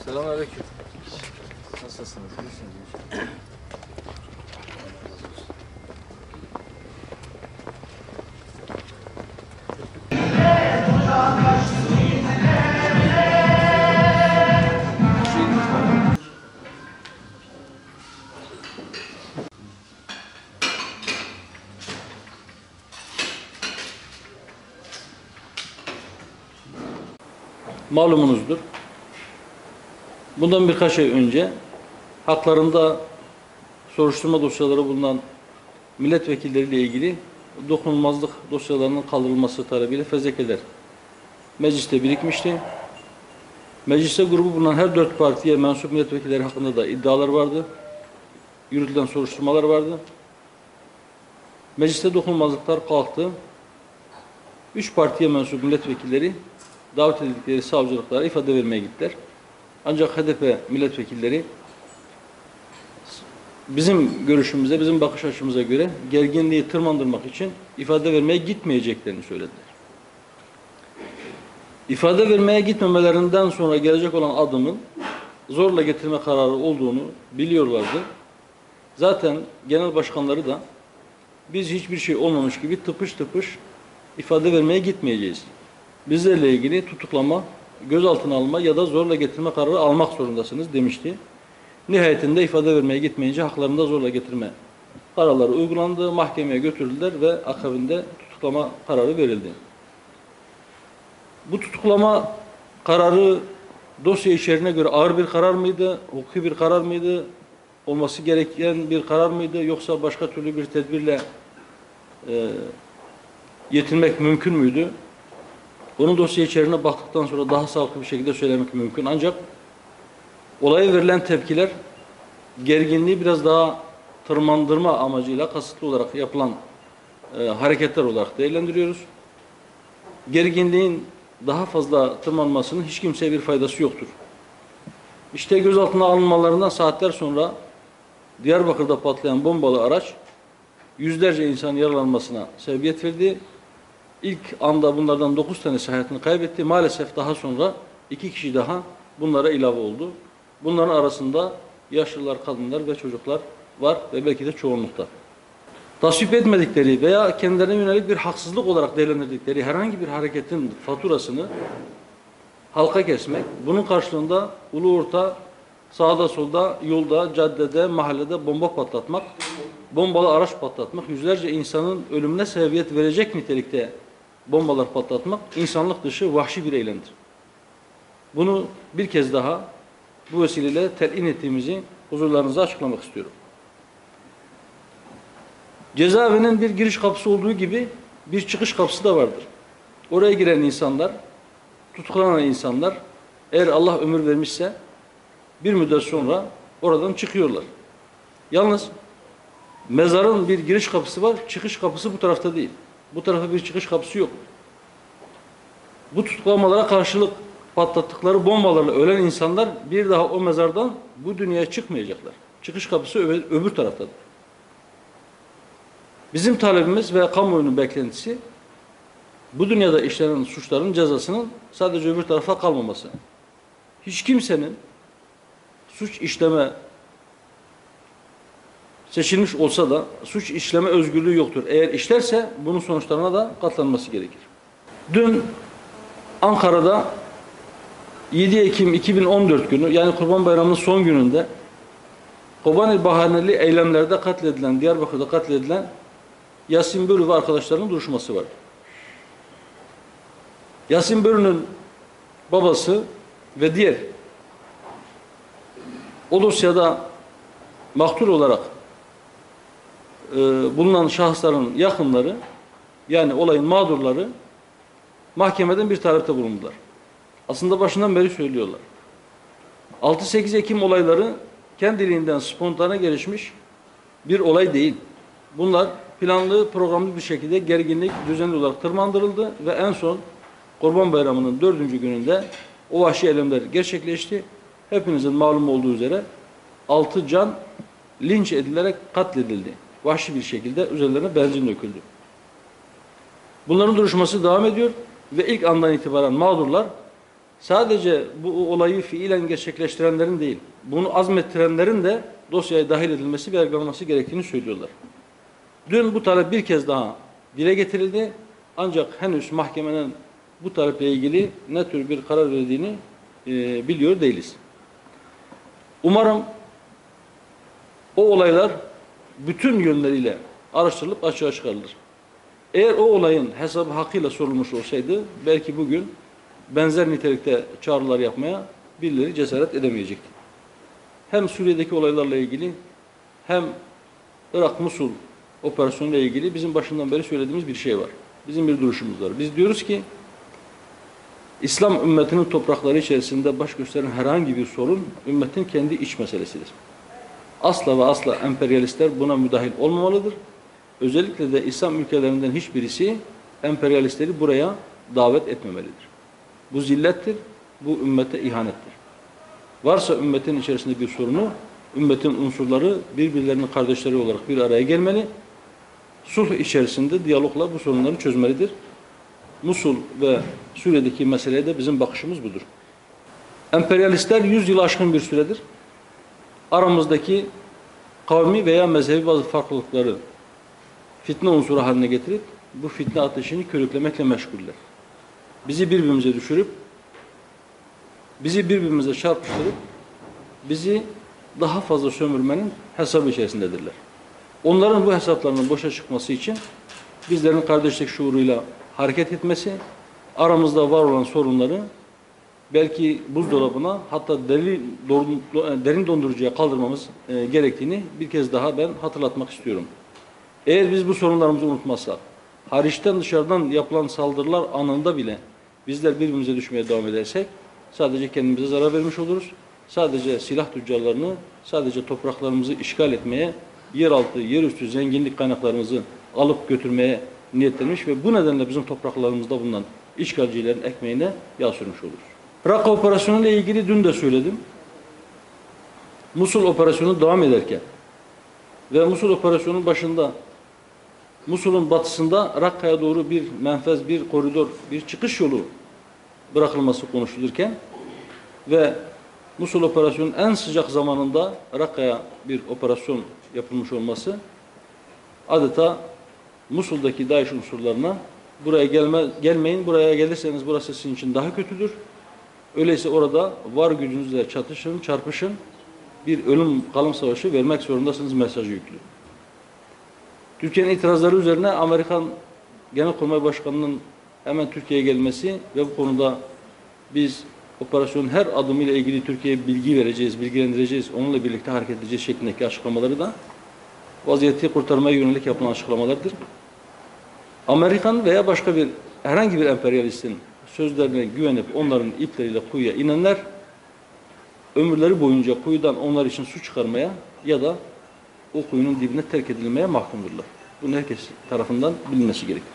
Selamünaleyküm. Nasılsınız? İyisiniz. Malumunuzdur. Bundan birkaç ay önce haklarında soruşturma dosyaları bulunan milletvekilleriyle ilgili dokunulmazlık dosyalarının kaldırılması talebiyle fezlekeler mecliste birikmişti. Mecliste grubu bulunan her 4 partiye mensup milletvekilleri hakkında da iddialar vardı. Yürütülen soruşturmalar vardı. Mecliste dokunulmazlıklar kalktı. 3 partiye mensup milletvekilleri davet edildikleri savcılıklara ifade vermeye gittiler. Ancak HDP milletvekilleri bizim görüşümüze, bizim bakış açımıza göre gerginliği tırmandırmak için ifade vermeye gitmeyeceklerini söylediler. İfade vermeye gitmemelerinden sonra gelecek olan adımın zorla getirme kararı olduğunu biliyorlardı. Zaten genel başkanları da biz hiçbir şey olmamış gibi tıpış tıpış ifade vermeye gitmeyeceğiz. Bizlerle ilgili tutuklama, gözaltına alma ya da zorla getirme kararı almak zorundasınız demişti. Nihayetinde ifade vermeye gitmeyince haklarında zorla getirme kararları uygulandı, mahkemeye götürüldüler ve akabinde tutuklama kararı verildi. Bu tutuklama kararı dosya içeriğine göre ağır bir karar mıydı, hukuki bir karar mıydı, olması gereken bir karar mıydı, yoksa başka türlü bir tedbirle yetinmek mümkün müydü? Onun dosya içeriğine baktıktan sonra daha sağlıklı bir şekilde söylemek mümkün. Ancak olaya verilen tepkiler gerginliği biraz daha tırmandırma amacıyla kasıtlı olarak yapılan hareketler olarak değerlendiriyoruz. Gerginliğin daha fazla tırmanmasının hiç kimseye bir faydası yoktur. İşte gözaltına alınmalarından saatler sonra Diyarbakır'da patlayan bombalı araç yüzlerce insanın yaralanmasına sebebiyet verdi. İlk anda bunlardan 9 tanesi hayatını kaybetti. Maalesef daha sonra 2 kişi daha bunlara ilave oldu. Bunların arasında yaşlılar, kadınlar ve çocuklar var ve belki de çoğunlukta. Tasvip etmedikleri veya kendilerine yönelik bir haksızlık olarak değerlendirdikleri herhangi bir hareketin faturasını halka kesmek, bunun karşılığında ulu orta, sağda solda, yolda, caddede, mahallede bomba patlatmak, bombalı araç patlatmak, yüzlerce insanın ölümüne sebebiyet verecek nitelikte bombalar patlatmak insanlık dışı vahşi bir eylemdir. Bunu bir kez daha bu vesileyle telin ettiğimizi huzurlarınıza açıklamak istiyorum. Cezaevinin bir giriş kapısı olduğu gibi bir çıkış kapısı da vardır. Oraya giren insanlar, tutuklanan insanlar eğer Allah ömür vermişse bir müddet sonra oradan çıkıyorlar. Yalnız mezarın bir giriş kapısı var, çıkış kapısı bu tarafta değil. Bu tarafa bir çıkış kapısı yok. Bu tutuklamalara karşılık patlattıkları bombalarla ölen insanlar bir daha o mezardan bu dünyaya çıkmayacaklar. Çıkış kapısı öbür taraftadır. Bizim talebimiz ve kamuoyunun beklentisi bu dünyada işlenen suçların cezasının sadece öbür tarafa kalmaması. Hiç kimsenin suç işleme seçilmiş olsa da suç işleme özgürlüğü yoktur. Eğer işlerse bunun sonuçlarına da katlanması gerekir. Dün Ankara'da 7 Ekim 2014 günü yani Kurban Bayramı'nın son gününde Kobaneli bahaneli eylemlerde katledilen, Diyarbakır'da katledilen Yasin Börü ve arkadaşlarının duruşması var. Yasin Börü'nün babası ve diğer o dosyada mahtul olarak bulunan şahısların yakınları yani olayın mağdurları mahkemeden bir talepte bulundular. Aslında başından beri söylüyorlar. 6-8 Ekim olayları kendiliğinden spontane gelişmiş bir olay değil. Bunlar planlı, programlı bir şekilde gerginlik düzenli olarak tırmandırıldı ve en son Kurban Bayramı'nın 4. gününde o vahşi eylemler gerçekleşti. Hepinizin malum olduğu üzere 6 can linç edilerek katledildi. Vahşi bir şekilde üzerlerine benzin döküldü. Bunların duruşması devam ediyor ve ilk andan itibaren mağdurlar sadece bu olayı fiilen gerçekleştirenlerin değil, bunu azmettirenlerin de dosyaya dahil edilmesi ve yargılanması gerektiğini söylüyorlar. Dün bu talep bir kez daha dile getirildi. Ancak henüz mahkemenin bu taleple ilgili ne tür bir karar verdiğini biliyor değiliz. Umarım o olaylar bütün yönleriyle araştırılıp açığa çıkarılır. Eğer o olayın hesabı hakkıyla sorulmuş olsaydı belki bugün benzer nitelikte çağrılar yapmaya birileri cesaret edemeyecekti. Hem Suriye'deki olaylarla ilgili hem Irak-Musul operasyonuyla ilgili bizim başından beri söylediğimiz bir şey var. Bizim bir duruşumuz var. Biz diyoruz ki İslam ümmetinin toprakları içerisinde baş gösteren herhangi bir sorun ümmetin kendi iç meselesidir. Asla ve asla emperyalistler buna müdahil olmamalıdır. Özellikle de İslam ülkelerinden hiçbirisi emperyalistleri buraya davet etmemelidir. Bu zillettir, bu ümmete ihanettir. Varsa ümmetin içerisinde bir sorunu, ümmetin unsurları birbirlerinin kardeşleri olarak bir araya gelmeli, sulh içerisinde diyalogla bu sorunları çözmelidir. Musul ve Suriye'deki meseleye de bizim bakışımız budur. Emperyalistler 100 yılı aşkın bir süredir aramızdaki kavmi veya mezhebi bazı farklılıkları fitne unsuru haline getirip bu fitne ateşini körüklemekle meşguller. Bizi birbirimize düşürüp, bizi birbirimize çarpıştırıp, bizi daha fazla sömürmenin hesabı içerisindedirler. Onların bu hesaplarının boşa çıkması için bizlerin kardeşlik şuuruyla hareket etmesi, aramızda var olan sorunları belki buzdolabına hatta derin dondurucuya kaldırmamız gerektiğini bir kez daha ben hatırlatmak istiyorum. Eğer biz bu sorunlarımızı unutmazsak, hariçten dışarıdan yapılan saldırılar anında bile bizler birbirimize düşmeye devam edersek sadece kendimize zarar vermiş oluruz. Sadece silah tüccarlarını, sadece topraklarımızı işgal etmeye, yeraltı, yerüstü zenginlik kaynaklarımızı alıp götürmeye niyetlenmiş ve bu nedenle bizim topraklarımızda bulunan işgalcilerin ekmeğine yağ sürmüş oluruz. Raqqa operasyonu ile ilgili dün de söyledim. Musul operasyonu devam ederken ve Musul operasyonunun başında Musul'un batısında Rakka'ya doğru bir menfez, bir koridor, bir çıkış yolu bırakılması konuşulurken ve Musul operasyonunun en sıcak zamanında Rakka'ya bir operasyon yapılmış olması adeta Musul'daki DAEŞ unsurlarına buraya gelmeyin, buraya gelirseniz burası sizin için daha kötüdür. Öyleyse orada var gücünüzle çatışın, çarpışın, bir ölüm kalım savaşı vermek zorundasınız mesajı yüklü. Türkiye'nin itirazları üzerine Amerikan Genelkurmay Başkanı'nın hemen Türkiye'ye gelmesi ve bu konuda biz operasyonun her adımıyla ilgili Türkiye'ye bilgi vereceğiz, bilgilendireceğiz, onunla birlikte hareket edeceğiz şeklindeki açıklamaları da vaziyeti kurtarmaya yönelik yapılan açıklamalardır. Amerikan veya başka bir herhangi bir emperyalistin sözlerine güvenip onların ipleriyle kuyuya inenler ömürleri boyunca kuyudan onlar için su çıkarmaya ya da o kuyunun dibine terk edilmeye mahkumdurlar. Bunu herkes tarafından bilinmesi gerekir.